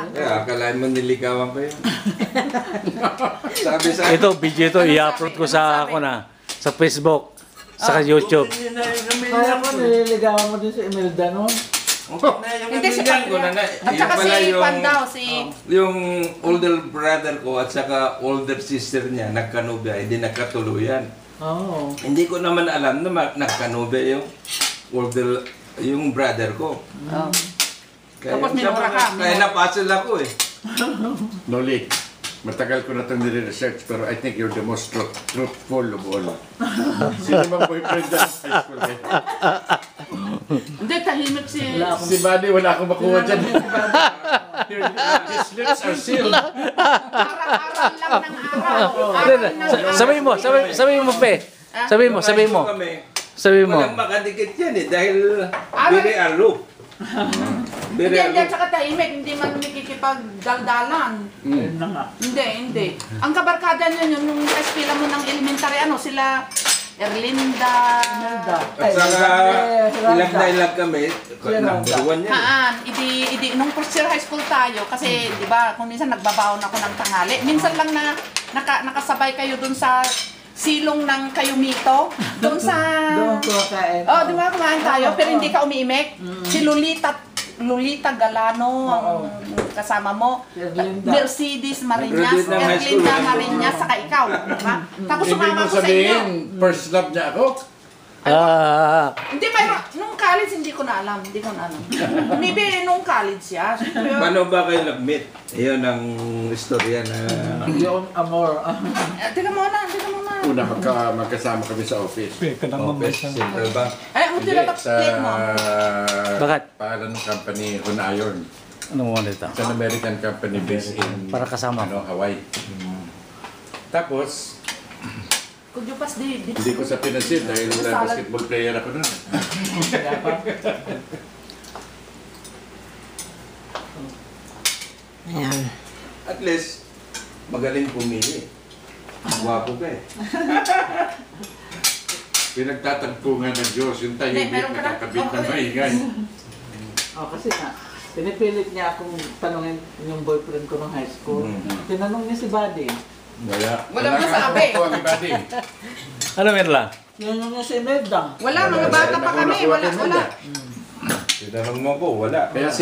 Akalain mo niligawan ko yun. Sabi sa Ito, video ito, i-upload ko sa sa Facebook, sa YouTube. Kaya mo, nililigawan mo din si Imelda noon. Hindi si Panda. At saka si Pan daw, si... Yung older brother ko at saka older sister niya, nagkanubya, hindi nagkatuluyan. Oo. Hindi ko naman alam na nagkanubya yung brother ko. Tapos minura ka. Kaya napasil ako eh. Noli, matagal ko na itong nire-research pero I think you're the most truthful of all. Sino bang boyfriend dyan sa high school eh? Hindi, tahimik si... Si Buddy, wala akong makuha dyan. His lips are sealed. Aral lang ng araw. Sabihin mo, Pe. Sabihin mo. Sabihin mo. Walang makadikit yan eh dahil very aloof. Hindi, hindi, tsaka tahimik, hindi man nakikipagdaldalan. Ayun na nga. Hindi. Ang kabarkada niya yun, yung eskwela mo ng elementary, sila Erlinda. At saka ilag na ilag kami, number 1 yan. Nung first year high school tayo, kasi di ba, kung minsan nagbabaon ako ng tanghali, minsan lang na nakasabay kayo dun sa silong ng Kayumito, doon sa... Doon kumakain. Oh, di ba, kumain tayo, pero hindi ka umiimik. Si Lolita Galano, ang kasama mo. Mercedes Marinas, Erlinda Marinas, saka ikaw. Diba? Tapos sumama ko sa inyo. First love niya ako? Hindi, mayroon. Nung college, hindi ko na alam. Maybe nung college siya. Paano ba kayo nag-meet? Iyon ang istorya na... Yung amor. Teka muna. Una, magkasama kami sa office. Central Bank. Ay, ang tira ba plate mo? Bakit? Pangalan ng company, Hun Iron. Ano mo dito? It's an American company based in Para kasama. Hawaii. Tapos, Could you pass the... hindi ko sa pinansin dahil basketball player ako nun. Ayan. At least, magaling pumili. Guwapo ka eh. Pinagtatagpo nga ng Diyos, yung tahimik meron ka na- nakakabit ng maingay. Kasi nga, pinipilit niya akong tanungin yung boyfriend ko nung high school. Tinanong niya si Buddy. Walang masabi. Ano meron lang? Tinanong niya si Imelda. Wala, mga bata pa kami. Wala. Tinanong mo ko, wala. Kaya